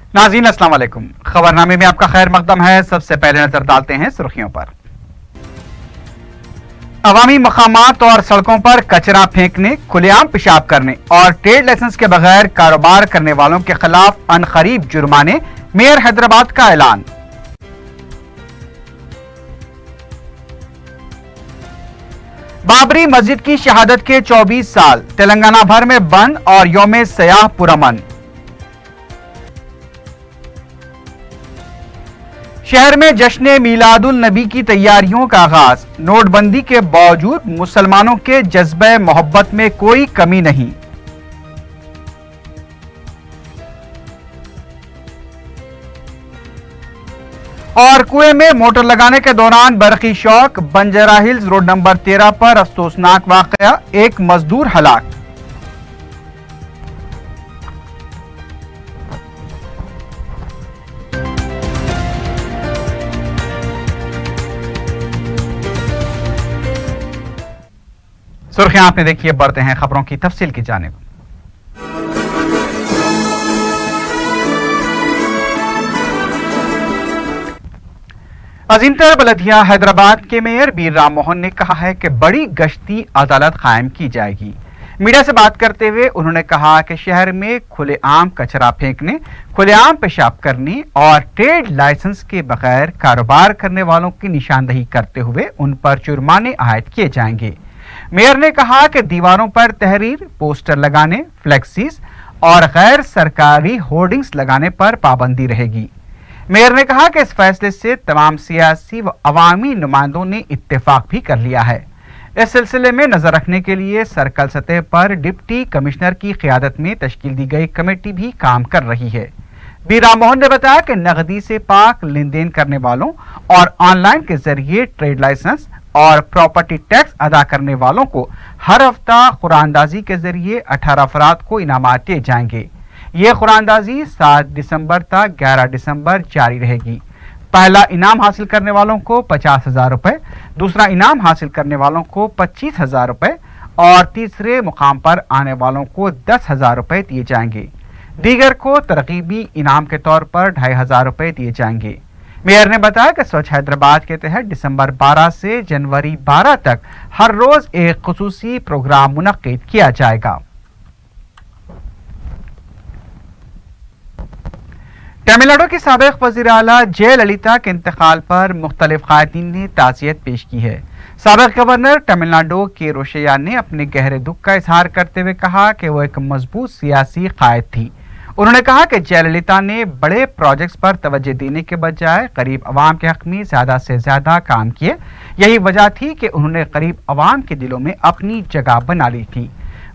नाज़रीन अस्सलाम वालेकुम। खबरनामे में आपका खैर मकदम है। सबसे पहले नजर डालते हैं सुर्खियों पर। अवामी मकामात और सड़कों पर कचरा फेंकने, खुलेआम पेशाब करने और ट्रेड लाइसेंस के बगैर कारोबार करने वालों के खिलाफ अनकरीब जुर्माने, मेयर हैदराबाद का ऐलान। बाबरी मस्जिद की शहादत के 24 साल, तेलंगाना भर में बंद और यौम सयाह पुरअमन। शहर में जश्न मीलादुल नबी की तैयारियों का आगाज। नोटबंदी के बावजूद मुसलमानों के जज्बे मोहब्बत में कोई कमी नहीं। और कुएं में मोटर लगाने के दौरान बरकी shock, Banjara Hills road number 13 पर अफसोसनाक वाकया, एक मजदूर हलाक। सुर्खियां आपने देखिए, बढ़ते हैं खबरों की तफसील की जानिब। अजीमतर बलदिया हैदराबाद के मेयर बीर राम मोहन ने कहा है कि बड़ी गश्ती अदालत कायम की जाएगी। मीडिया से बात करते हुए उन्होंने कहा कि शहर में खुलेआम कचरा फेंकने, खुलेआम पेशाब करने और ट्रेड लाइसेंस के बगैर कारोबार करने वालों की निशानदही करते हुए उन पर जुर्माने आयद किए जाएंगे। मेयर ने कहा कि दीवारों पर तहरीर, पोस्टर लगाने, फ्लेक्सीज और गैर सरकारी होर्डिंग्स लगाने पर पाबंदी रहेगी। मेयर ने कहा कि इस फैसले से तमाम सियासी व अवामी नुमाइंदों ने इत्तेफाक भी कर लिया है। इस सिलसिले में नजर रखने के लिए सर्कल सतह पर डिप्टी कमिश्नर की क़ियादत में तश्कील दी गई कमेटी भी काम कर रही है। बी राम मोहन ने बताया कि नकदी से पाक लेन देन करने वालों और ऑनलाइन के जरिए ट्रेड लाइसेंस और प्रॉपर्टी टैक्स अदा करने वालों को हर हफ्ता कुरानदाजी के जरिए 18 अफराद को इनामात दिए जाएंगे। ये कुरानदाजी 7 दिसंबर तक 11 दिसंबर जारी रहेगी। पहला इनाम हासिल करने वालों को 50,000 रुपए, दूसरा इनाम हासिल करने वालों को 25,000 रुपए और तीसरे मुकाम पर आने वालों को 10,000 रुपए दिए जाएंगे। दीगर को तरकीबी इनाम के तौर पर 2,500 रुपए दिए जाएंगे। मेयर ने बताया कि स्वच्छ हैदराबाद के तहत दिसंबर 12 से जनवरी 12 तक हर रोज एक खुसूसी प्रोग्राम मुनक्किद किया जाएगा। तमिलनाडु की साबिक वज़ीर आला जयललिता के इंतकाल पर मुख्तलिफ क़ायदीन ने ताज़ियत पेश की है। साबिक गवर्नर तमिलनाडु के रोशैया ने अपने गहरे दुख का इजहार करते हुए कहा कि वो एक मजबूत सियासी क़ायद थी। उन्होंने कहा कि जयललिता ने बड़े प्रोजेक्ट्स पर तवज्जो देने के बजाय गरीब अवाम के हक में ज़्यादा से ज़्यादा काम किए। यही वजह थी कि उन्होंने गरीब अवाम के दिलों में अपनी जगह बना ली थी।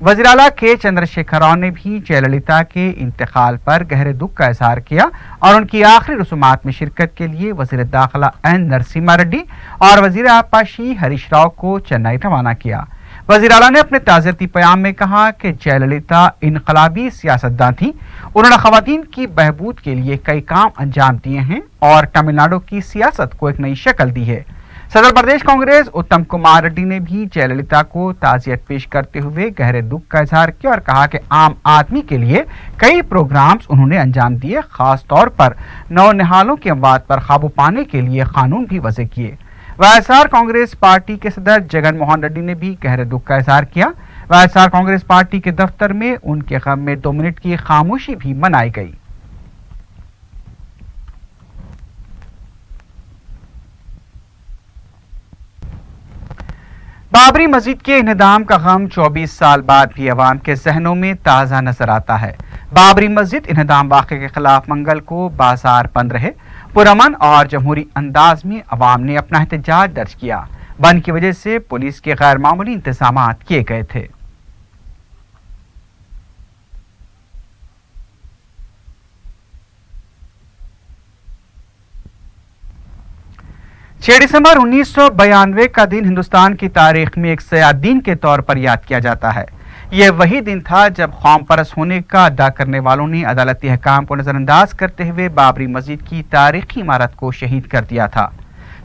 वज़ीर आला के चंद्रशेखर राव ने भी जयललिता के इंतकाल पर गहरे दुख का इजहार किया और उनकी आखिरी रसूमात में शिरकत के लिए वज़ीर दाखिला एन नरसिम्हा रेड्डी और वज़ीर आबपाशी हरीश राव को चेन्नई रवाना किया। वज़ीर आला ने अपने ताज़ियती बयान में कहा कि जयललिता इनकलाबी सियासतदान थी। उन्होंने ख़वातीन की बहबूद के लिए कई काम अंजाम दिए हैं और तमिलनाडु की सियासत को एक नई शक्ल दी है। सदर प्रदेश कांग्रेस उत्तम कुमार रेड्डी ने भी जयललिता को ताज़ियत पेश करते हुए गहरे दुख का इजहार किया और कहा कि आम आदमी के लिए कई प्रोग्राम्स उन्होंने अंजाम दिए। खास तौर पर नौनिहालों की अमवात पर काबू पाने के लिए कानून भी वज़े किए। वाईएसआर कांग्रेस पार्टी के सदर जगन मोहन रेड्डी ने भी गहरे दुख का इजहार किया। वाईएसआर कांग्रेस पार्टी के दफ्तर में उनके गम में 2 मिनट की खामोशी भी मनाई गई। बाबरी मस्जिद के इन्हदाम का गम 24 साल बाद भी अवाम के जहनों में ताज़ा नजर आता है। बाबरी मस्जिद इन्हदाम वाक़े के खिलाफ मंगल को बाजार बंद रहे। पुरअमन और जमहूरी अंदाज में अवाम ने अपना एहतजाज दर्ज किया। बंद की वजह से पुलिस के गैर मामूली इंतजाम किए गए थे। 6 दिसंबर 1992 का दिन हिंदुस्तान की तारीख में एक सयाह दिन के तौर पर याद किया जाता है। यह वही दिन था जब कौम परस्त होने का अदा करने वालों ने अदालती अहकाम को नजरअंदाज करते हुए बाबरी मस्जिद की तारीखी इमारत को शहीद कर दिया था।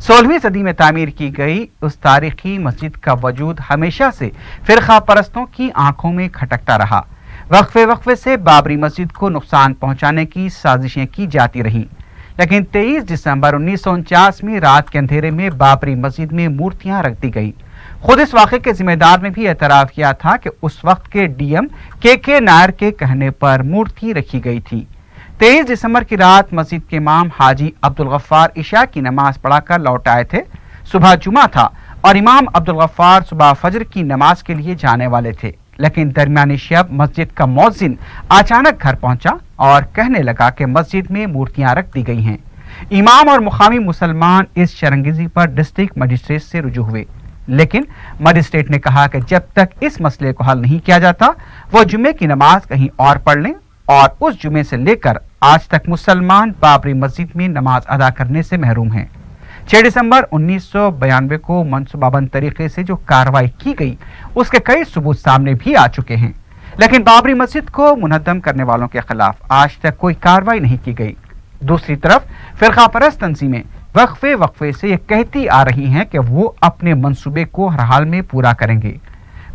16वीं सदी में तामीर की गई उस तारीखी मस्जिद का वजूद हमेशा से फिरका परस्तों की आंखों में खटकता रहा। वक्फे से बाबरी मस्जिद को नुकसान पहुंचाने की साजिशें की जाती रहीं, लेकिन 23 दिसंबर 1949 में रात के अंधेरे में बाबरी मस्जिद में मूर्तियां रख दी गई। खुद इस वाक़े के जिम्मेदार ने भी एतराफ़ किया था कि उस वक्त के डीएम के नायर के कहने पर मूर्ति रखी गई थी। 23 दिसंबर की रात मस्जिद के इमाम हाजी अब्दुल गफ्फार इशा की नमाज पढ़ाकर लौट आए थे। सुबह जुमा था और इमाम अब्दुल गफ्फार सुबह फजर की नमाज के लिए जाने वाले थे, लेकिन दरमियानी शब मस्जिद का मौज़िन अचानक घर पहुंचा और कहने लगा कि मस्जिद में मूर्तियां रख दी गई हैं। इमाम और मुकामी मुसलमान इस शर्मगेज़ी पर डिस्ट्रिक्ट मजिस्ट्रेट से रुजू हुए, लेकिन मजिस्ट्रेट ने कहा कि जब तक इस मसले को हल नहीं किया जाता वो जुमे की नमाज कहीं और पढ़ लें, और उस जुमे से लेकर आज तक मुसलमान बाबरी मस्जिद में नमाज अदा करने से महरूम हैं। 6 दिसंबर 1992 को मनसूबाबंद तरीके से जो कार्रवाई की गई उसके कई सबूत सामने भी आ चुके हैं, लेकिन बाबरी मस्जिद को मुनद्दम करने वालों के खिलाफ आज तक कोई कार्रवाई नहीं की गई। दूसरी तरफ फिरका परस्त तंजीमें वक्फे से ये कहती आ रही हैं कि वो अपने मंसूबे को हर हाल में पूरा करेंगे।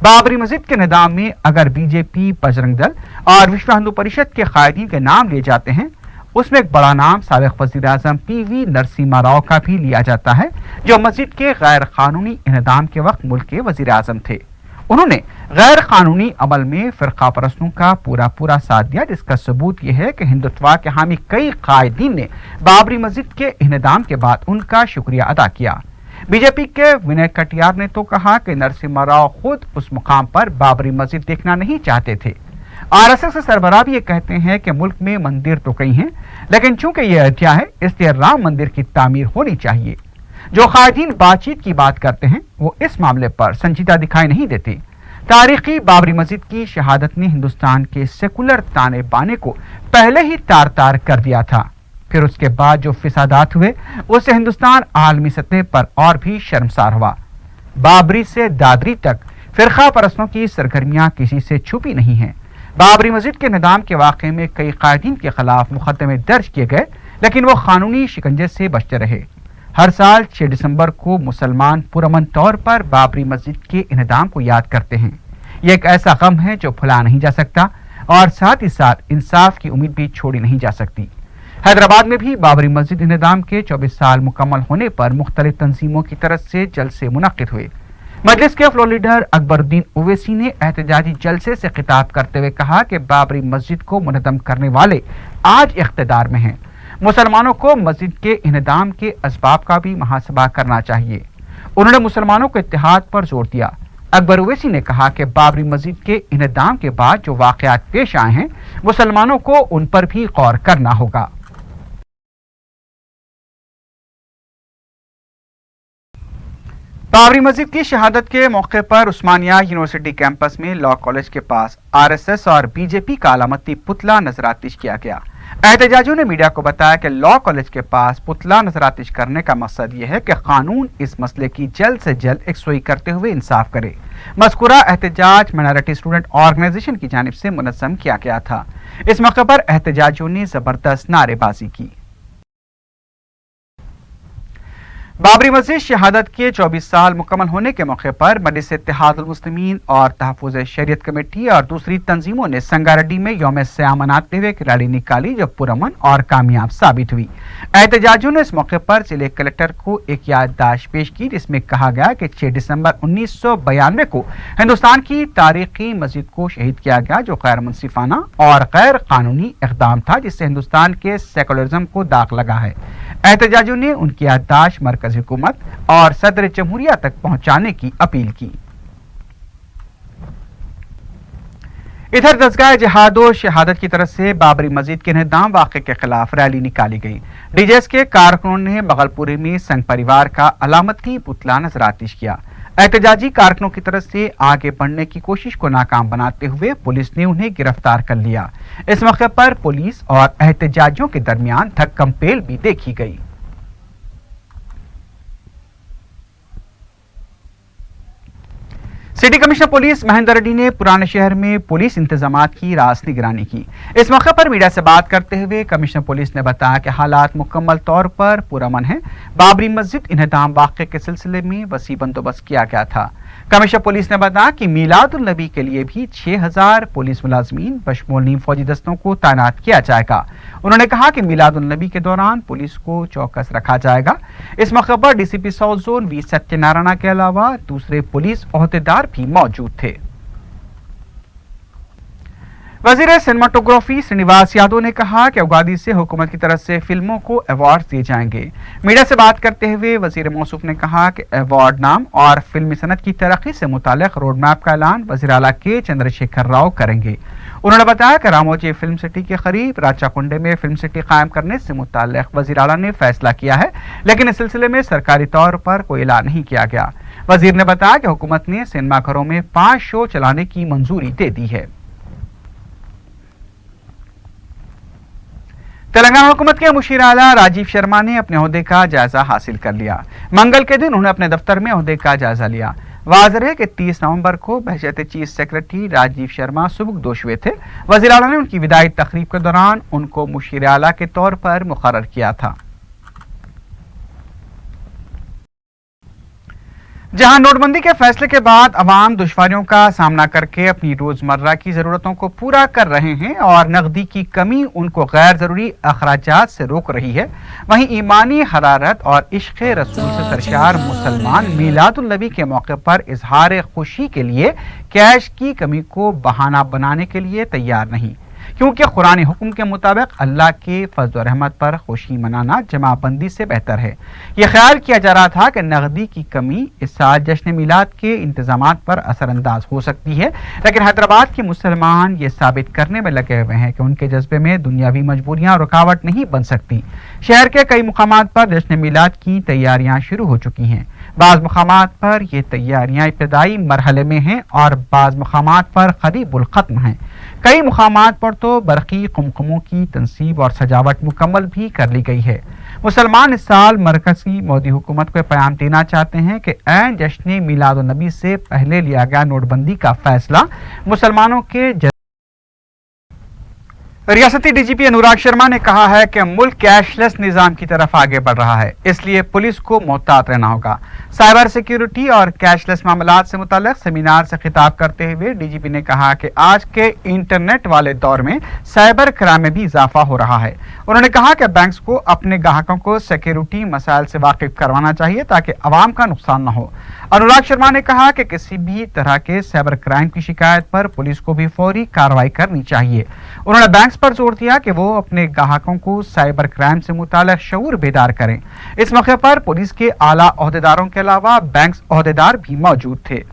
बाबरी मस्जिद के निदाम में अगर बीजेपी, बजरंग दल और विश्व हिंदू परिषद के कायदीन के नाम लिए जाते हैं, उसमें एक बड़ा नाम साबिक वज़ीर आज़म पीवी नरसिम्हा राव का भी लिया जाता है, जो मस्जिद के गैर कानूनी इन्हदाम के वक्त मुल्क के वज़ीर आज़म थे। उन्होंने गैर कानूनी अमल में फिरका परस्तों का पूरा साथ दिया, जिसका सबूत यह है कि हिंदुत्व के हामी कई कायदीन ने बाबरी मस्जिद के इन्हदाम के बाद उनका शुक्रिया अदा किया। बीजेपी के विनय कटियार ने तो कहा कि नरसिम्हा राव खुद उस मुकाम पर बाबरी मस्जिद देखना नहीं चाहते थे। आरएसएस के सरबराह भी ये कहते हैं कि मुल्क में मंदिर तो कई हैं, लेकिन चूंकि ये अयोध्या है इसलिए राम मंदिर की तामीर होनी चाहिए। जो कायदीन बातचीत की बात करते हैं वो इस मामले पर संजीदा दिखाई नहीं देते। तारीखी बाबरी मस्जिद की शहादत ने हिंदुस्तान के सेकुलर ताने बाने को पहले ही तार तार कर दिया था, फिर उसके बाद जो फिसादात हुए उससे हिंदुस्तान आलमी सतह पर और भी शर्मसार हुआ। बाबरी से दादरी तक फिरका परस्तों की सरगर्मियां किसी से छुपी नहीं हैं। बाबरी मस्जिद के निदाम के वाक़े में कई कायदीन के खिलाफ मुकदमे दर्ज किए गए, लेकिन वो कानूनी शिकंजे से बचते रहे। हर साल 6 दिसंबर को मुसलमान पुरअमन तौर पर बाबरी मस्जिद के इन्हदाम को याद करते हैं। ये एक ऐसा गम है जो भुला नहीं जा सकता और साथ ही साथ इंसाफ की उम्मीद भी छोड़ी नहीं जा सकती। हैदराबाद में भी बाबरी मस्जिद इन्हदाम के 24 साल मुकम्मल होने पर मुख्तलिफ तंजीमों की तरफ से जलसे मुनक्किद हुए। मजलिस के फ्लोर लीडर अकबरुद्दीन ओवैसी ने एहतजाजी जलसे से खिताब करते हुए कहा कि बाबरी मस्जिद को मुनद्दम करने वाले आज इख्तिदार में हैं। मुसलमानों को मस्जिद के इन्हदाम के असबाब का भी मुहासबा करना चाहिए। उन्होंने मुसलमानों को इत्तेहाद पर जोर दिया। अकबर ओवैसी ने कहा कि बाबरी मस्जिद के इन्हदाम के बाद जो वाक़यात पेश आए हैं मुसलमानों को उन पर भी गौर करना होगा। बाबरी मस्जिद की शहादत के मौके पर उस्मानिया यूनिवर्सिटी कैंपस में लॉ कॉलेज के पास आरएसएस और बीजेपी का अलामती पुतला नजरातिश किया गया। एहतजाजियों ने मीडिया को बताया कि लॉ कॉलेज के पास पुतला नजरातिश करने का मकसद यह है कि कानून इस मसले की जल्द से जल्द यकसुई करते हुए इंसाफ करे। मज़कूरा एहतजाज माइनॉरिटी स्टूडेंट ऑर्गेनाइजेशन की जानिब से मुनज़्ज़म किया गया था। इस मौके पर एहतजाजियों ने जबरदस्त नारेबाजी की। बाबरी मस्जिद शहादत के 24 साल मुकम्मल होने के मौके पर मजलिस इत्तेहादुल मुस्लिमीन और तहफ़्फ़ुज़ शरीयत कमेटी और दूसरी तंजीमों ने संगारेड्डी में यौम क़याम मनाते हुए एक रैली निकाली जो पुरअमन और कामयाब साबित हुई। एहतजाजियों ने इस मौके पर जिले कलेक्टर को एक याददाश्त पेश की, जिसमें कहा गया कि 6 दिसंबर 1992 को हिंदुस्तान की तारीखी मस्जिद को शहीद किया गया, जो गैर मुनसिफाना और गैर कानूनी इक़दाम था, जिससे हिंदुस्तान के सेकुलरिज्म को दाग लगा है। एहतजाजियों ने उनकी याददाश्त मरकज़ी हुकूमत और सदर जमहूरिया तक पहुंचाने की अपील की। इधर दरगाह जिहादो शहादत की तरफ से बाबरी मस्जिद के इन्हदाम वाक़े के खिलाफ रैली निकाली गई। डीजेएस के कारकुनों ने बगलपुरी में संघ परिवार का अलामती पुतला नजरातिश किया। एहतजाजी कारकुनों की तरफ से आगे बढ़ने की कोशिश को नाकाम बनाते हुए पुलिस ने उन्हें गिरफ्तार कर लिया। इस मौके पर पुलिस और एहतजाजियों के दरमियान धक्कम पेल भी देखी गई। City commissioner police Mahendra Reddy ने पुराने शहर में पुलिस इंतजामात की रास निगरानी की। इस मौके पर मीडिया से बात करते हुए कमिश्नर पुलिस ने बताया कि हालात मुकम्मल तौर पर पुरअमन है। बाबरी मस्जिद इन्हदाम वाक़े के सिलसिले में वसी बंदोबस्त किया गया था। कमिश्नर पुलिस ने बताया कि मीलादुल नबी के लिए भी 6000 पुलिस मुलाजमीन बशमूल नीम फौजी दस्तों को तैनात किया जाएगा। उन्होंने कहा कि मीलादुल नबी के दौरान पुलिस को चौकस रखा जाएगा। इस मौके पर DCP south zone V Satyanarayana के अलावा दूसरे पुलिस ओहदेदार भी मौजूद थे। वजीर सिनेमाटोग्राफी श्रीनिवास यादव ने कहा कि उगादी से हुकूमत की तरफ से फिल्मों को अवार्ड दिए जाएंगे। मीडिया से बात करते हुए वजीर मौसूफ ने कहा कि अवार्ड नाम और फिल्मी सनत की तरक्की से मुताल्लिक रोड मैप का ऐलान वजीर आला के चंद्रशेखर राव करेंगे। उन्होंने बताया कि रामोजी फिल्म सिटी के करीब राचाकुंडे में फिल्म सिटी कायम करने से मुताल्लिक वजीर आला ने फैसला किया है, लेकिन इस सिलसिले में सरकारी तौर पर कोई ऐलान नहीं किया गया। वजीर ने बताया कि हुकूमत ने सिनेमाघरों में 5 शो चलाने की मंजूरी दे दी है। तेलंगाना हुकूमत के मुशीर आला राजीव शर्मा ने अपने ओहदे का जायजा हासिल कर लिया। मंगल के दिन उन्होंने अपने दफ्तर में ओहदे का जायजा लिया। वाज़ेह है कि 30 नवंबर को बहजत चीफ सेक्रेटरी राजीव शर्मा सुबुकदोश हुए थे। वज़ीर आला ने उनकी विदाई तकरीब के दौरान उनको मुशीर आला के तौर पर मुकर्रर किया था। जहां नोटबंदी के फैसले के बाद अवाम दुश्वारियों का सामना करके अपनी रोजमर्रा की जरूरतों को पूरा कर रहे हैं और नकदी की कमी उनको गैर जरूरी अखराजात से रोक रही है, वहीं ईमानी हरारत और इश्क़ रसूल से सरशार मुसलमान मीलादुल नबी के मौके पर इजहार खुशी के लिए कैश की कमी को बहाना बनाने के लिए तैयार नहीं, क्योंकि कुरानी हुक्म के मुताबिक अल्लाह के फज़ल और रहमत पर खुशी मनाना जमाबंदी से बेहतर है। यह ख्याल किया जा रहा था कि नकदी की कमी इस साल जश्न मिलाद के इंतजामात पर असरअंदाज हो सकती है, लेकिन हैदराबाद के मुसलमान ये साबित करने में लगे हुए हैं कि उनके जज्बे में दुनियावी मजबूरियां रुकावट नहीं बन सकती। शहर के कई मुकामात पर जश्न मिलाद की तैयारियां शुरू हो चुकी हैं। बाज़ मुकामात पर ये तैयारियां इब्तदाई मरहले में हैं और बाज़ मुकामात पर करीबुल खत्म हैं। कई मुकामात पर तो बरक़ी कुमकुमों की तनसीब और सजावट मुकम्मल भी कर ली गई है। मुसलमान इस साल मरकज़ी मोदी हुकूमत को पैगाम देना चाहते हैं कि ऐन जश्न मिलादुन नबी से पहले लिया गया नोटबंदी का फैसला मुसलमानों के रियासती डीजीपी अनुराग शर्मा ने कहा है कि मुल्क कैशलेस निजाम की तरफ आगे बढ़ रहा है, इसलिए पुलिस को मोहतात रहना होगा। साइबर सिक्योरिटी और कैशलेस मामलात से मुताल्लिक सेमिनार से खिताब करते हुए डीजीपी ने कहा कि आज के इंटरनेट वाले दौर में साइबर क्राइम में भी इजाफा हो रहा है। उन्होंने कहा कि बैंक्स को अपने ग्राहकों को सिक्योरिटी मसाइल से वाकिफ करवाना चाहिए ताकि अवाम का नुकसान न हो। अनुराग शर्मा ने कहा कि किसी भी तरह के साइबर क्राइम की शिकायत पर पुलिस को भी फौरी कार्रवाई करनी चाहिए। उन्होंने बैंक्स पर जोर दिया कि वो अपने ग्राहकों को साइबर क्राइम से मुताल्लिक शऊर बेदार करें। इस मौके पर पुलिस के आला ओहदेदारों के अलावा बैंक्स ओहदेदार भी मौजूद थे।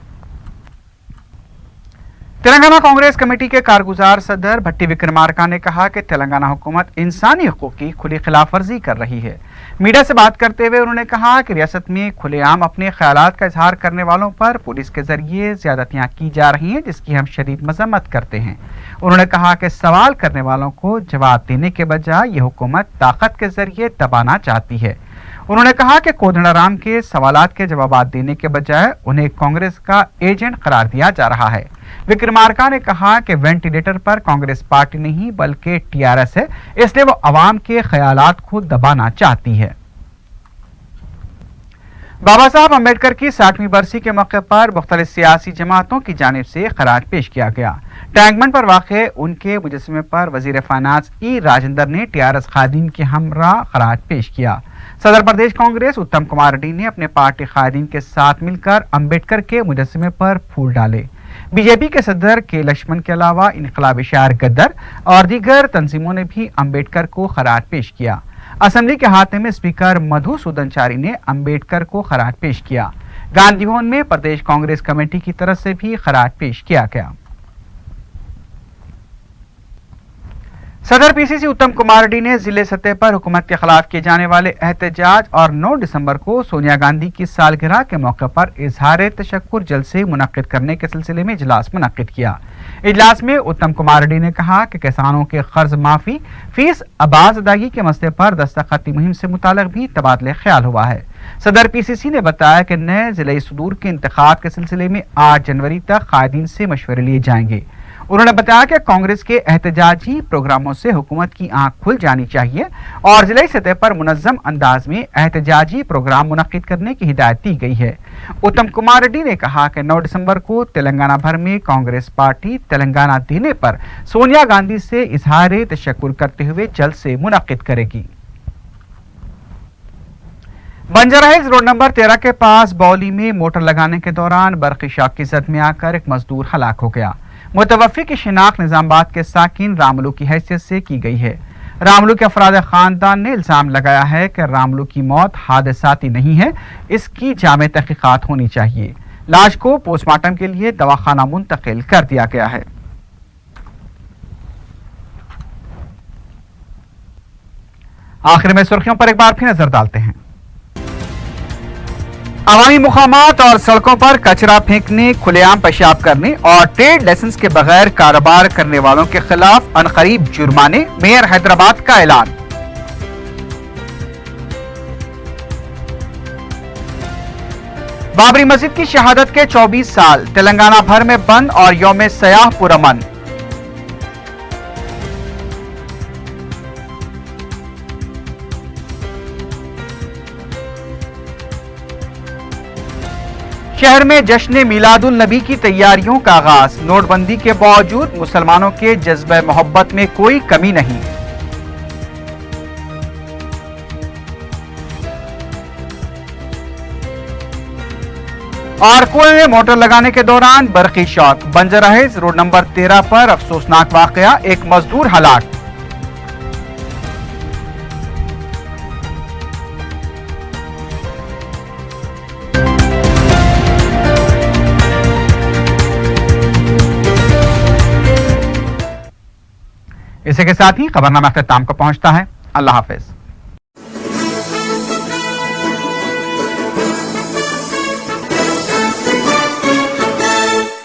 तेलंगाना कांग्रेस कमेटी के कारगुजार सदर भट्टी विक्रमार्का ने कहा कि तेलंगाना हुकूमत इंसानी हकूक की खुली खिलाफ वर्जी कर रही है। मीडिया से बात करते हुए उन्होंने कहा कि रियासत में खुलेआम अपने ख्यालात का इजहार करने वालों पर पुलिस के जरिए ज्यादतियां की जा रही हैं, जिसकी हम शदीद मजम्मत करते हैं। उन्होंने कहा कि सवाल करने वालों को जवाब देने के बजाय ये हुकूमत ताकत के जरिए दबाना चाहती है। उन्होंने कहा कि कोदंडाराम के सवालात के जवाब देने के बजाय उन्हें कांग्रेस का एजेंट करार दिया जा रहा है। विक्रमार्का ने कहा कि वेंटिलेटर पर कांग्रेस पार्टी नहीं बल्कि टीआरएस है, इसलिए वो अवाम के ख्यालात को दबाना चाहती है। बाबा साहब अम्बेडकर की 60वीं बरसी के मौके पर मुख्तलिफ सियासी जमातों की जानिब से खराज पेश किया गया। टैंकबंड पर वाक़े उनके मुजस्समे पर वजीर फाइनेंस ई राजेंद्र ने टीआरएस खादीन के हमरा खराज पेश किया। सदर प्रदेश कांग्रेस उत्तम कुमार रेड्डी ने अपने पार्टी खादीन के साथ मिलकर अम्बेडकर के मुजस्समे पर फूल डाले। बीजेपी के सदर के लक्ष्मण के अलावा इनकलाबी शायर गद्दर और दीगर तंजीमों ने भी अम्बेडकर को खराज पेश किया। असेंबली के हाथे में स्पीकर मधुसूदन चारी ने अम्बेडकर को खराज पेश किया। गांधी भवन में प्रदेश कांग्रेस कमेटी की तरफ से भी खराज पेश किया गया। सदर पीसीसी उत्तम कुमार रेड्डी ने जिले सतह पर हुकूमत के खिलाफ किए जाने वाले एहतजाज और 9 दिसंबर को सोनिया गांधी की सालगिरह के मौके पर इजहार तशक्कुर जलसे मुनक्किद करने के सिलसिले में इजलास मुनक्किद किया। इजलास में उत्तम कुमार रेड्डी ने कहा कि किसानों के कर्ज माफी, फीस आबाज अदायगी के मसले पर दस्तखती मुहिम से मुताल्लिक भी तबादले ख्याल हुआ है। सदर पीसीसी ने बताया कि नए जिले सदूर के इंतखाब के सिलसिले में 8 जनवरी तक कायदीन से मशवरे लिए जाएंगे। उन्होंने बताया कि कांग्रेस के एहतजाजी प्रोग्रामों से हुकूमत की आंख खुल जानी चाहिए और जिले सतह पर मुनज़्ज़म अंदाज में एहतजाजी प्रोग्राम मुनक्किद करने की हिदायत दी गई है। उत्तम कुमार रेड्डी ने कहा कि 9 दिसंबर को तेलंगाना भर में कांग्रेस पार्टी तेलंगाना देने पर सोनिया गांधी से इजहार तशक्कुर करते हुए जल्द से मुनक्किद करेगी। बंजारा हिल्स रोड नंबर 13 के पास बौली में मोटर लगाने के दौरान बरक़ी शॉक की जद में आकर एक मजदूर हलाक हो गया। मुतवफ़्फ़ी की शिनाख्त निज़ामाबाद के साकिन रामलू की हैसियत से की गई है। रामलू के अफराद खानदान ने इल्ज़ाम लगाया है कि रामलू की मौत हादसाती नहीं है, इसकी जामे तहक़ीक़ात होनी चाहिए। लाश को पोस्टमार्टम के लिए दवाखाना मुंतकिल कर दिया गया है। आखिर में सुर्खियों पर एक बार फिर नजर डालते हैं। अवामी मुकामात और सड़कों पर कचरा फेंकने, खुलेआम पेशाब करने और ट्रेड लाइसेंस के बगैर कारोबार करने वालों के खिलाफ अनकरीब जुर्माने, मेयर हैदराबाद का ऐलान। बाबरी मस्जिद की शहादत के 24 साल, तेलंगाना भर में बंद और यौम सयाह पुरअमन। शहर में जश्न मिलादुल नबी की तैयारियों का आगाज। नोटबंदी के बावजूद मुसलमानों के जज्बे मोहब्बत में कोई कमी नहीं। और कुएं में मोटर लगाने के दौरान बरक़ी shock. Banjara Hills road number 13 पर अफसोसनाक वाकया, एक मजदूर हलाक। इसी के साथ ही खबरनामा अख्ताम को पहुंचता है। अल्लाह हाफिज।